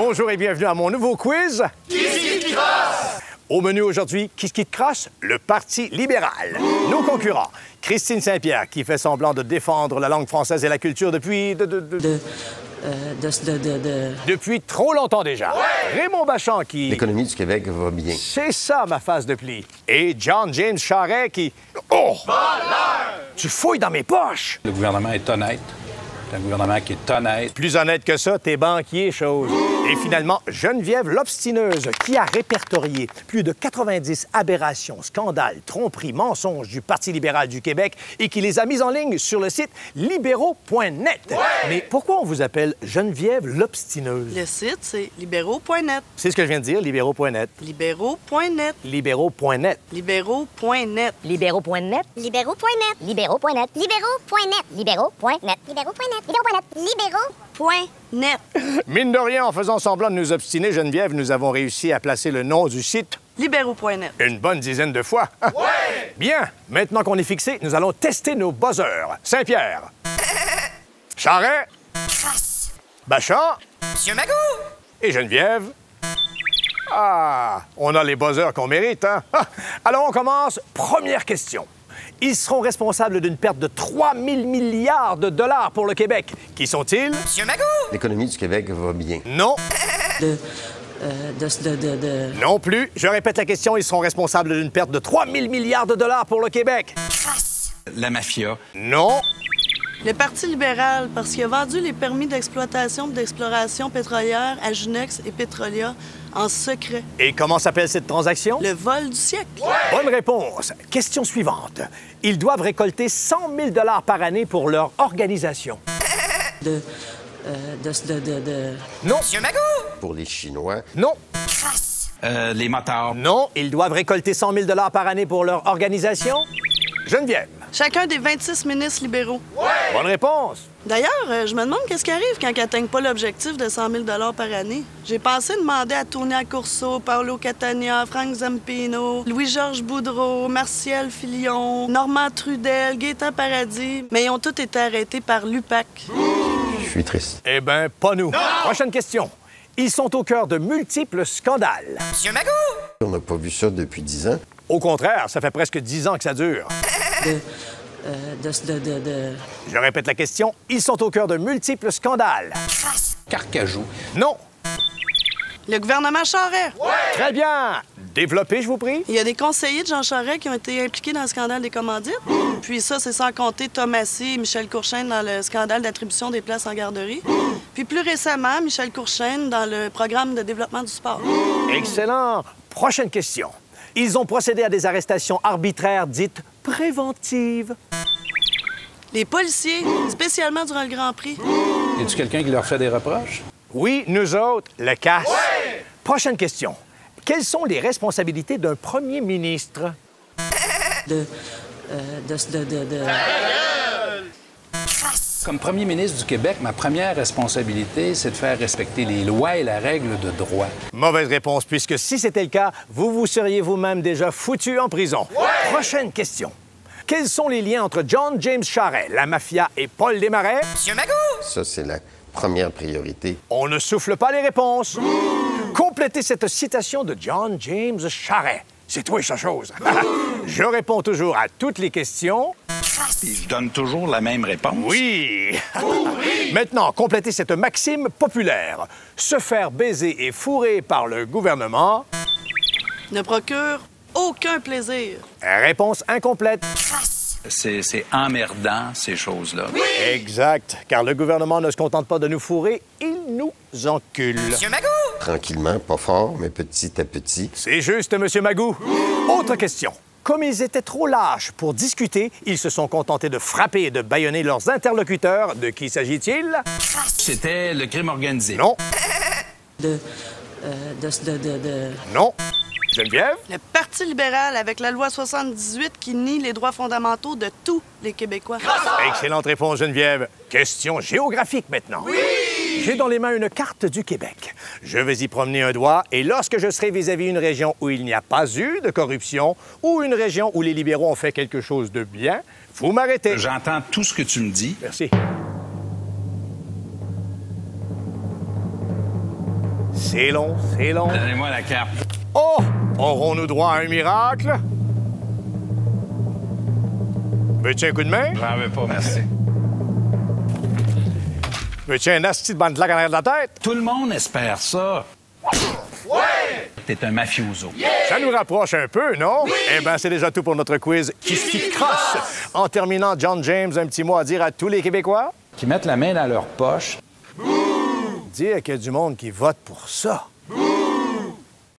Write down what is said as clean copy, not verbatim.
Bonjour et bienvenue à mon nouveau quiz. Qui te crosse? Au menu aujourd'hui, qui te crosse? Le Parti libéral. Nos concurrents, Christine Saint-Pierre, qui fait semblant de défendre la langue française et la culture depuis... Depuis trop longtemps déjà. Ouais. Raymond Bachand qui... L'économie du Québec va bien. C'est ça, ma face de pli. Et John James Charest qui... Oh! Voleur! Tu fouilles dans mes poches! Le gouvernement est honnête. C'est un gouvernement qui est honnête. Plus honnête que ça, t'es banquier, chose. Et finalement, Geneviève l'Obstineuse, qui a répertorié plus de 90 aberrations, scandales, tromperies, mensonges du Parti libéral du Québec et qui les a mises en ligne sur le site libéraux.net. Ouais! Mais pourquoi on vous appelle Geneviève l'Obstineuse? Le site, c'est libéraux.net. C'est ce que je viens de dire, libéraux.net. Libéraux.net. Libéraux.net. Libéraux.net. Libéraux.net. Libéraux.net. Libéraux.net. Libéraux.net. Libéraux.net. Libéraux.net. Libéraux.net. Mine de rien, en faisant semblant de nous obstiner, Geneviève, nous avons réussi à placer le nom du site Libéraux.net. une bonne dizaine de fois. Ouais! Bien, maintenant qu'on est fixé, nous allons tester nos buzzers. Saint-Pierre. Charest. Bachand. Monsieur Magou! Et Geneviève. Ah, on a les buzzers qu'on mérite, hein? Ah, alors, on commence. Première question. Ils seront responsables d'une perte de 3 000 milliards de dollars pour le Québec. Qui sont-ils? Monsieur Magou! L'économie du Québec va bien. Non. Non plus. Je répète la question. Ils seront responsables d'une perte de 3 000 milliards de dollars pour le Québec. La mafia. Non. Le Parti libéral, parce qu'il a vendu les permis d'exploitation et d'exploration pétrolière à Junex et Petrolia en secret. Et comment s'appelle cette transaction? Le vol du siècle. Bonne réponse. Question suivante. Ils doivent récolter 100 000 $ par année pour leur organisation. Non. Monsieur Magou! Pour les Chinois, Non. Les motards. Non. Ils doivent récolter 100 000 $ par année pour leur organisation. Geneviève. Chacun des 26 ministres libéraux. Bonne réponse. D'ailleurs, je me demande qu'est-ce qui arrive quand ils n'atteignent pas l'objectif de 100 000 $ par année. J'ai pensé demander à Tonia Corso, Paolo Catania, Frank Zampino, Louis-Georges Boudreau, Martial Filion, Normand Trudel, Gaétan Paradis, mais ils ont tous été arrêtés par l'UPAC. je suis triste. Eh bien, pas nous. Non! Prochaine question. Ils sont au cœur de multiples scandales. Monsieur Magou! On n'a pas vu ça depuis 10 ans. Au contraire, ça fait presque 10 ans que ça dure. Je répète la question. Ils sont au cœur de multiples scandales. Carcajou. Non. Le gouvernement Charest. Très bien. Développez, je vous prie. Il y a des conseillers de Jean Charest qui ont été impliqués dans le scandale des commandites. Puis ça, c'est sans compter Thomasy et Michel Courchaine dans le scandale d'attribution des places en garderie. Puis plus récemment, Michel Courchaine dans le programme de développement du sport. Excellent. Prochaine question. Ils ont procédé à des arrestations arbitraires dites préventives. Les policiers, spécialement durant le Grand Prix. Y a-tu quelqu'un qui leur fait des reproches? Oui, nous autres, le casse. Ouais! Prochaine question. Quelles sont les responsabilités d'un premier ministre? Comme premier ministre du Québec, ma première responsabilité, c'est de faire respecter les lois et la règle de droit. Mauvaise réponse, puisque si c'était le cas, vous vous seriez vous-même déjà foutu en prison. Ouais! Prochaine question. Quels sont les liens entre John James Charest, la mafia et Paul Desmarais? Monsieur Magou! Ça, c'est la première priorité. On ne souffle pas les réponses. Complétez cette citation de John James Charest. C'est toi, sa chose. Je réponds toujours à toutes les questions. Puis je donne toujours la même réponse. Oui. Maintenant, complétez cette maxime populaire. Se faire baiser et fourrer par le gouvernement. Ne procure aucun plaisir. Réponse incomplète. C'est emmerdant, ces choses-là. Oui! Exact, car le gouvernement ne se contente pas de nous fourrer, il nous encule. Monsieur Magou! Tranquillement, pas fort, mais petit à petit. C'est juste, Monsieur Magou. Autre question. Comme ils étaient trop lâches pour discuter, ils se sont contentés de frapper et de bâillonner leurs interlocuteurs. De qui s'agit-il? C'était le crime organisé. Non. Non. Geneviève? Le Parti libéral avec la loi 78 qui nie les droits fondamentaux de tous les Québécois. Excellente réponse, Geneviève. Question géographique maintenant. Oui! J'ai dans les mains une carte du Québec. Je vais y promener un doigt et lorsque je serai vis-à-vis une région où il n'y a pas eu de corruption ou une région où les libéraux ont fait quelque chose de bien, vous m'arrêtez. J'entends tout ce que tu me dis. Merci. C'est long, c'est long. Donnez-moi la carte. Oh! Aurons-nous droit à un miracle? Veux-tu un coup de main? J'en veux pas, merci. Veux-tu un asti de bande de lac en arrière de la tête? Tout le monde espère ça. Ouais! T'es un mafioso. Ça nous rapproche un peu, non? Oui! Eh bien, c'est déjà tout pour notre quiz Qui crosse. En terminant, John James, un petit mot à dire à tous les Québécois? Qui mettent la main dans leur poche. Dire qu'il y a du monde qui vote pour ça.